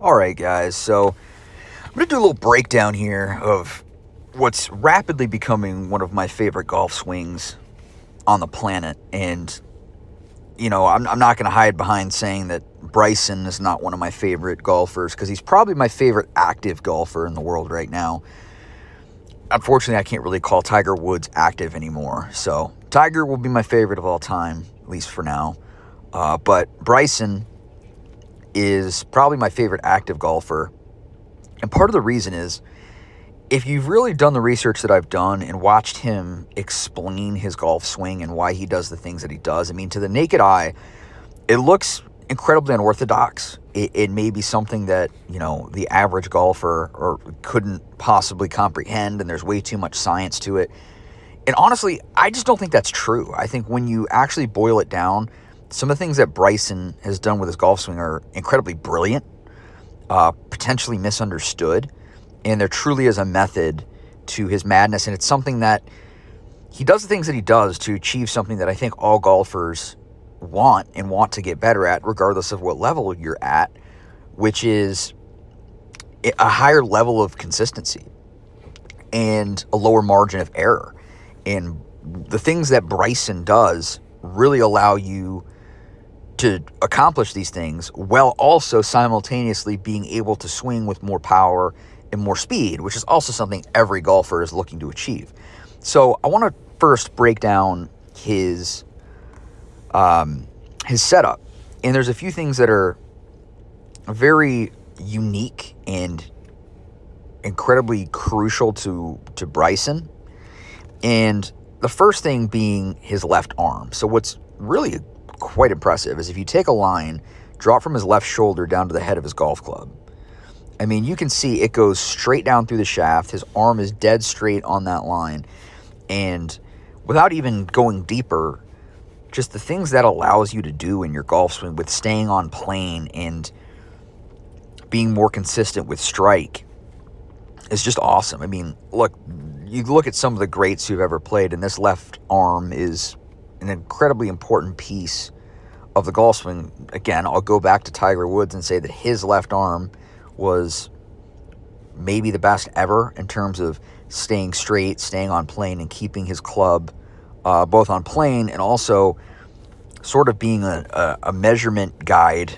All right, guys, so I'm going to do a little breakdown here of what's rapidly becoming one of my favorite golf swings on the planet. And, I'm not going to hide behind saying that Bryson is not one of my favorite golfers because he's probably my favorite active golfer in the world right now. Unfortunately, I can't really call Tiger Woods active anymore. So Tiger will be my favorite of all time, at least for now. But Bryson is probably my favorite active golfer. And part of the reason is, if you've really done the research that I've done and watched him explain his golf swing and why he does the things that he does, I mean, to the naked eye, it looks incredibly unorthodox. It may be something that, the average golfer couldn't possibly comprehend, and there's way too much science to it. And honestly, I just don't think that's true. I think when you actually boil it down, some of the things that Bryson has done with his golf swing are incredibly brilliant, potentially misunderstood, and there truly is a method to his madness, and it's something that he does the things that he does to achieve something that I think all golfers want to get better at, regardless of what level you're at, which is a higher level of consistency and a lower margin of error. And the things that Bryson does really allow you to accomplish these things while also simultaneously being able to swing with more power and more speed, which is also something every golfer is looking to achieve. So I want to first break down his setup. And there's a few things that are very unique and incredibly crucial to Bryson. And the first thing being his left arm. So what's really quite impressive is if you take a line, draw it from his left shoulder down to the head of his golf club. I mean, you can see it goes straight down through the shaft. His arm is dead straight on that line. And without even going deeper, just the things that allows you to do in your golf swing with staying on plane and being more consistent with strike is just awesome. I mean, look, you look at some of the greats who've ever played, and this left arm is an incredibly important piece of the golf swing. Again, I'll go back to Tiger Woods and say that his left arm was maybe the best ever in terms of staying straight, staying on plane, and keeping his club both on plane and also sort of being a measurement guide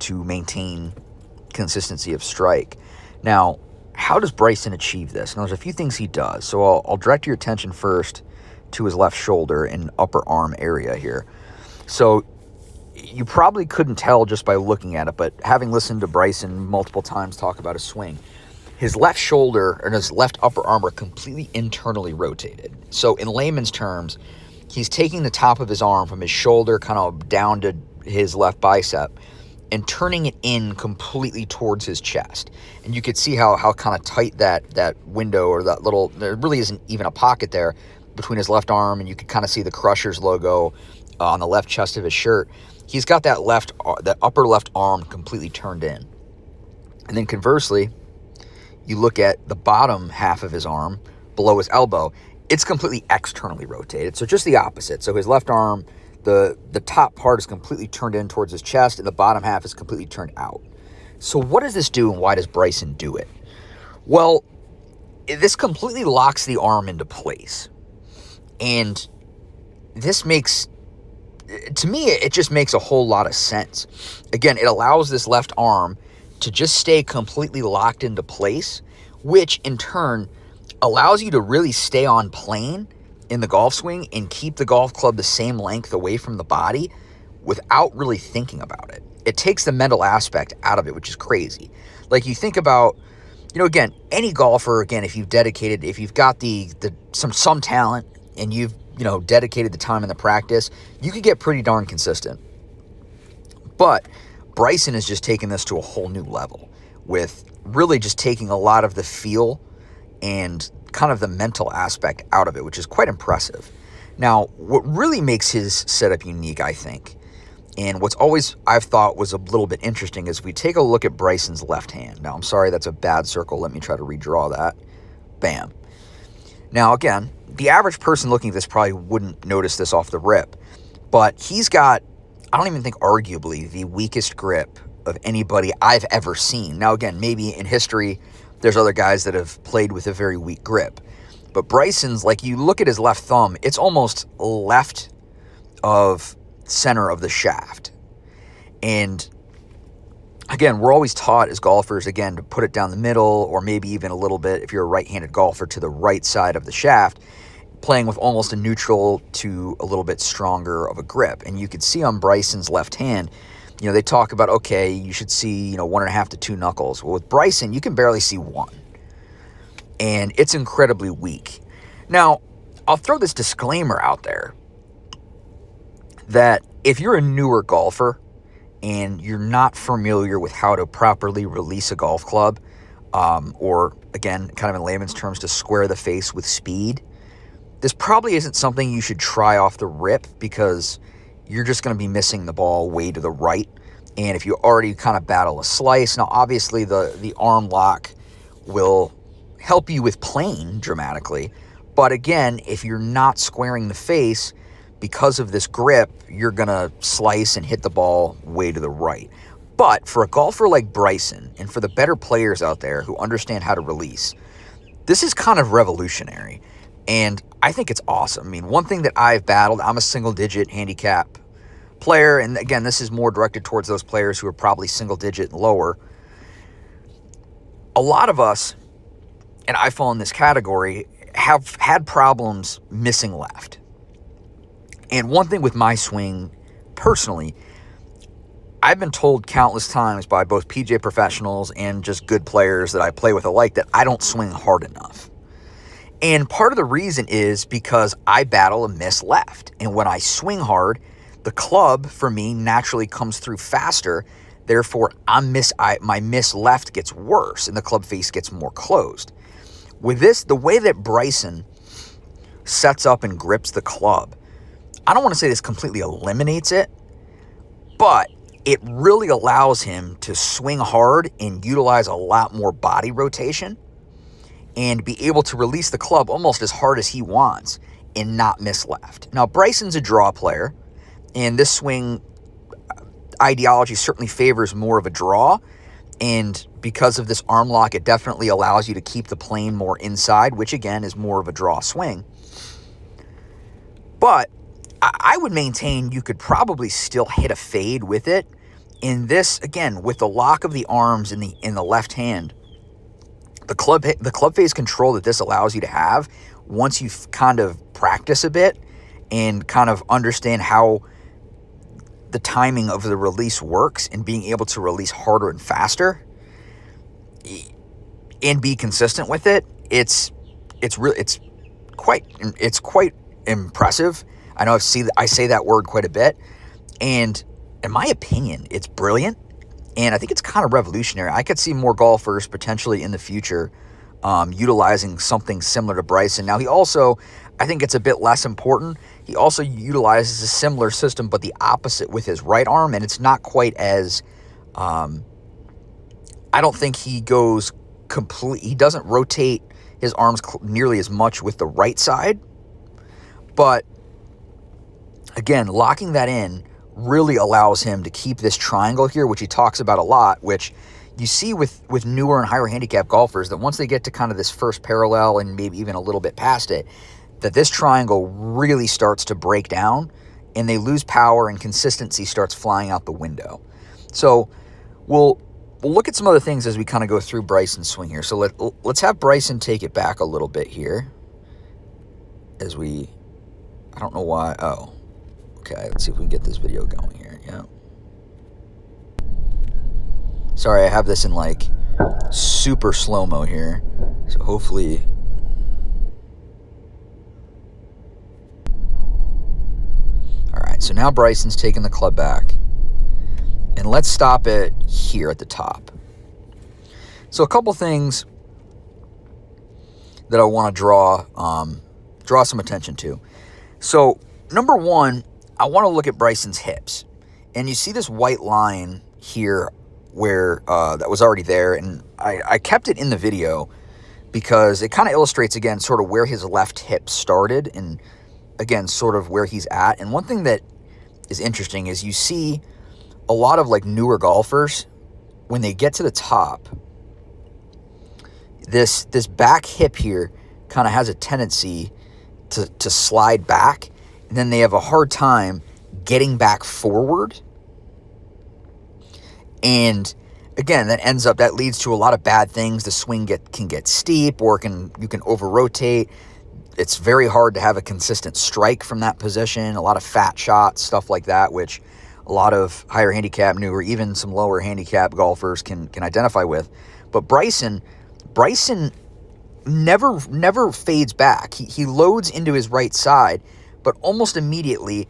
to maintain consistency of strike. Now, how does Bryson achieve this? Now, there's a few things he does. So I'll direct your attention first to his left shoulder and upper arm area here. So you probably couldn't tell just by looking at it, but having listened to Bryson multiple times talk about his swing, his left shoulder and his left upper arm are completely internally rotated. So in layman's terms, he's taking the top of his arm from his shoulder kind of down to his left bicep and turning it in completely towards his chest. And you could see how kind of tight that window or that little, there really isn't even a pocket there between his left arm, and you could kind of see the Crushers logo on the left chest of his shirt. He's got that upper left arm completely turned in. And then conversely, you look at the bottom half of his arm below his elbow, it's completely externally rotated. So just the opposite. So his left arm, the top part is completely turned in towards his chest, and the bottom half is completely turned out. So what does this do, and why does Bryson do it? Well, this completely locks the arm into place. And this makes, to me, it just makes a whole lot of sense. Again, it allows this left arm to just stay completely locked into place, which in turn allows you to really stay on plane in the golf swing and keep the golf club the same length away from the body without really thinking about it. It takes the mental aspect out of it, which is crazy. Like you think about, again, any golfer, again, if you've got some talent and you've, dedicated the time and the practice, you could get pretty darn consistent. But Bryson is just taking this to a whole new level with really just taking a lot of the feel and kind of the mental aspect out of it, which is quite impressive. Now, what really makes his setup unique, I think, and what's always I've thought was a little bit interesting is we take a look at Bryson's left hand. Now, I'm sorry, that's a bad circle. Let me try to redraw that. Bam. Now, again, the average person looking at this probably wouldn't notice this off the rip, but he's got, I don't even think arguably, the weakest grip of anybody I've ever seen. Now, again, maybe in history, there's other guys that have played with a very weak grip. But Bryson's, like, you look at his left thumb, it's almost left of center of the shaft. And again, we're always taught as golfers, again, to put it down the middle, or maybe even a little bit, if you're a right-handed golfer, to the right side of the shaft, playing with almost a neutral to a little bit stronger of a grip. And you could see on Bryson's left hand, they talk about, okay, you should see, 1.5 to 2 knuckles. Well, with Bryson, you can barely see 1. And it's incredibly weak. Now, I'll throw this disclaimer out there that if you're a newer golfer and you're not familiar with how to properly release a golf club, or, again, kind of in layman's terms, to square the face with speed, this probably isn't something you should try off the rip, because you're just going to be missing the ball way to the right. And if you already kind of battle a slice, now obviously the arm lock will help you with playing dramatically. But again, if you're not squaring the face because of this grip, you're going to slice and hit the ball way to the right. But for a golfer like Bryson, and for the better players out there who understand how to release, this is kind of revolutionary. And I think it's awesome. I mean, one thing that I've battled, I'm a single-digit handicap player, and again, this is more directed towards those players who are probably single-digit and lower. A lot of us, and I fall in this category, have had problems missing left. And one thing with my swing, personally, I've been told countless times by both PGA professionals and just good players that I play with alike that I don't swing hard enough. And part of the reason is because I battle a miss left. And when I swing hard, the club, for me, naturally comes through faster. Therefore, my miss left gets worse and the club face gets more closed. With this, the way that Bryson sets up and grips the club, I don't want to say this completely eliminates it, but it really allows him to swing hard and utilize a lot more body rotation and be able to release the club almost as hard as he wants and not miss left. Now, Bryson's a draw player, and this swing ideology certainly favors more of a draw, and because of this arm lock, it definitely allows you to keep the plane more inside, which again is more of a draw swing. But I would maintain you could probably still hit a fade with it. In this, again, with the lock of the arms in the left hand, the club face control that this allows you to have, once you kind of practice a bit and kind of understand how the timing of the release works and being able to release harder and faster and be consistent with it, it's quite impressive. I know I say that word quite a bit, and in my opinion, it's brilliant. And I think it's kind of revolutionary. I could see more golfers potentially in the future utilizing something similar to Bryson. Now, he also, I think it's a bit less important, he also utilizes a similar system, but the opposite with his right arm, and it's not quite as, I don't think he goes he doesn't rotate his arms nearly as much with the right side. But, again, locking that in really allows him to keep this triangle here, which he talks about a lot, which you see with newer and higher handicap golfers, that once they get to kind of this first parallel and maybe even a little bit past it, that this triangle really starts to break down and they lose power and consistency starts flying out the window. So we'll look at some other things as we kind of go through Bryson's swing here. So let's have Bryson take it back a little bit here as I don't know why, okay, let's see if we can get this video going here. Yeah. Sorry, I have this in like super slow-mo here. So hopefully. All right, so now Bryson's taking the club back. And let's stop it here at the top. So a couple things that I want to draw some attention to. So number one, I want to look at Bryson's hips. And you see this white line here where that was already there. And I kept it in the video because it kind of illustrates, again, sort of where his left hip started and, again, sort of where he's at. And one thing that is interesting is you see a lot of like newer golfers when they get to the top, this back hip here kind of has a tendency to slide back, and then they have a hard time getting back forward. And again, that leads to a lot of bad things. The swing can get steep, or you can over rotate. It's very hard to have a consistent strike from that position. A lot of fat shots, stuff like that, which a lot of higher handicap, new, or even some lower handicap golfers can identify with. But Bryson never fades back. He loads into his right side, but almost immediately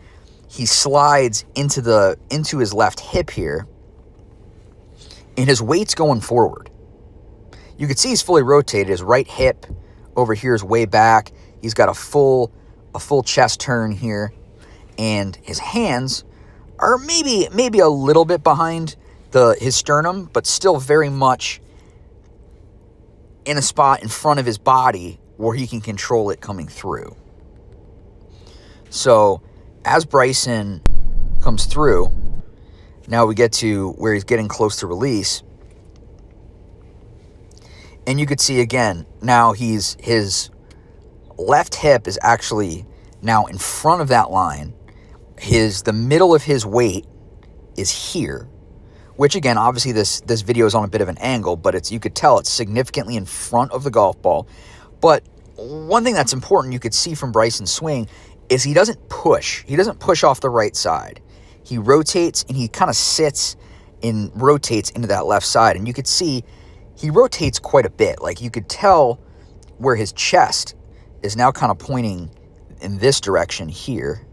he slides into his left hip here, and his weight's going forward. You can see he's fully rotated. His right hip over here is way back. He's got a full chest turn here, and his hands are maybe a little bit behind his sternum, but still very much in a spot in front of his body where he can control it coming through. So as Bryson comes through, now we get to where he's getting close to release. And you could see again, now his left hip is actually now in front of that line. The middle of his weight is here, which again, obviously this video is on a bit of an angle, but you could tell it's significantly in front of the golf ball. But one thing that's important you could see from Bryson's swing is he doesn't push. He doesn't push off the right side. He rotates, and he kind of sits and rotates into that left side. And you could see he rotates quite a bit. Like, you could tell where his chest is now kind of pointing in this direction here,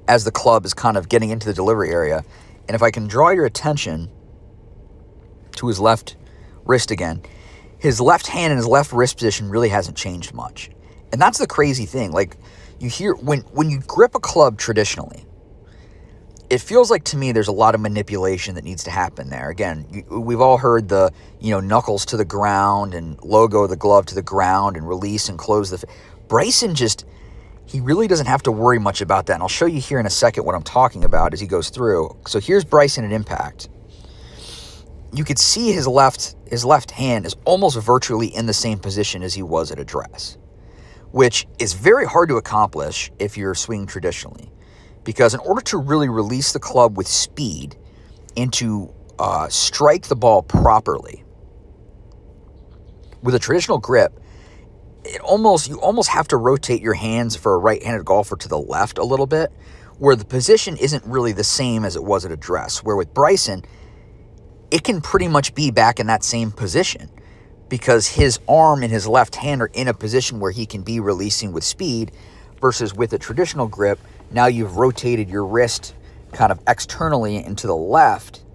as the club is kind of getting into the delivery area. And if I can draw your attention to his left wrist again, his left hand and his left wrist position really hasn't changed much. And that's the crazy thing. Like, you hear, when you grip a club traditionally, it feels like to me there's a lot of manipulation that needs to happen there. Again, we've all heard the, knuckles to the ground and logo the glove to the ground and release and close Bryson he really doesn't have to worry much about that. And I'll show you here in a second what I'm talking about as he goes through. So here's Bryson at impact. You could see his left hand is almost virtually in the same position as he was at address, which is very hard to accomplish if you're swinging traditionally. Because in order to really release the club with speed and to strike the ball properly with a traditional grip, you almost have to rotate your hands for a right-handed golfer to the left a little bit, where the position isn't really the same as it was at address. Where with Bryson, it can pretty much be back in that same position because his arm and his left hand are in a position where he can be releasing with speed, versus with a traditional grip, now you've rotated your wrist kind of externally into the left,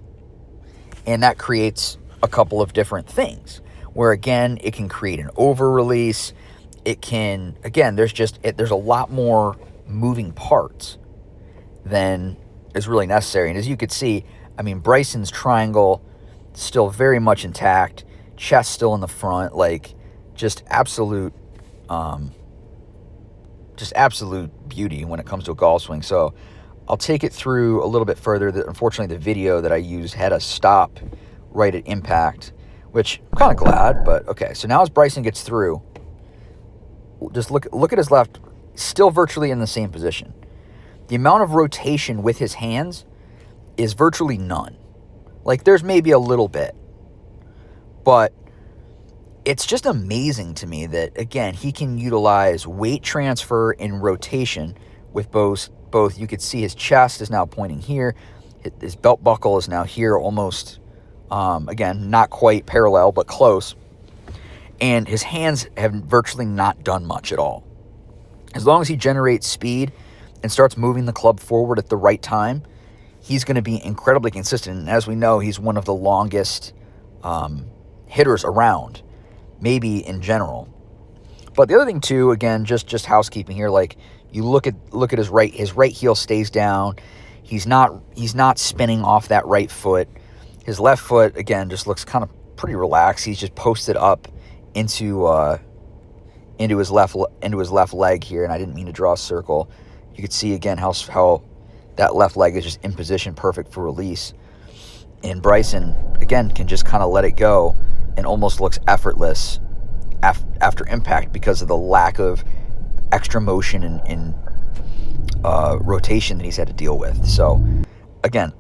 and that creates a couple of different things. Where again, it can create an over release. It can, again, there's a lot more moving parts than is really necessary. And as you could see, I mean, Bryson's triangle still very much intact, chest still in the front, like just absolute beauty when it comes to a golf swing. So I'll take it through a little bit further. Unfortunately, the video that I used had a stop right at impact, which I'm kind of glad, but okay. So now as Bryson gets through, just look at his left, still virtually in the same position. The amount of rotation with his hands is virtually none. Like, there's maybe a little bit, but it's just amazing to me that, again, he can utilize weight transfer and rotation with both. You could see his chest is now pointing here. His belt buckle is now here, almost, again, not quite parallel, but close. And his hands have virtually not done much at all. As long as he generates speed and starts moving the club forward at the right time, he's going to be incredibly consistent. And as we know, he's one of the longest hitters around, maybe in general. But the other thing too, again, just housekeeping here, like you look at his right heel stays down. He's not spinning off that right foot. His left foot, again, just looks kind of pretty relaxed. He's just posted up into his left leg here, and I didn't mean to draw a circle. You could see again how that left leg is just in position, perfect for release. And Bryson, again, can just kind of let it go and almost looks effortless after impact because of the lack of extra motion and rotation that he's had to deal with. So, again,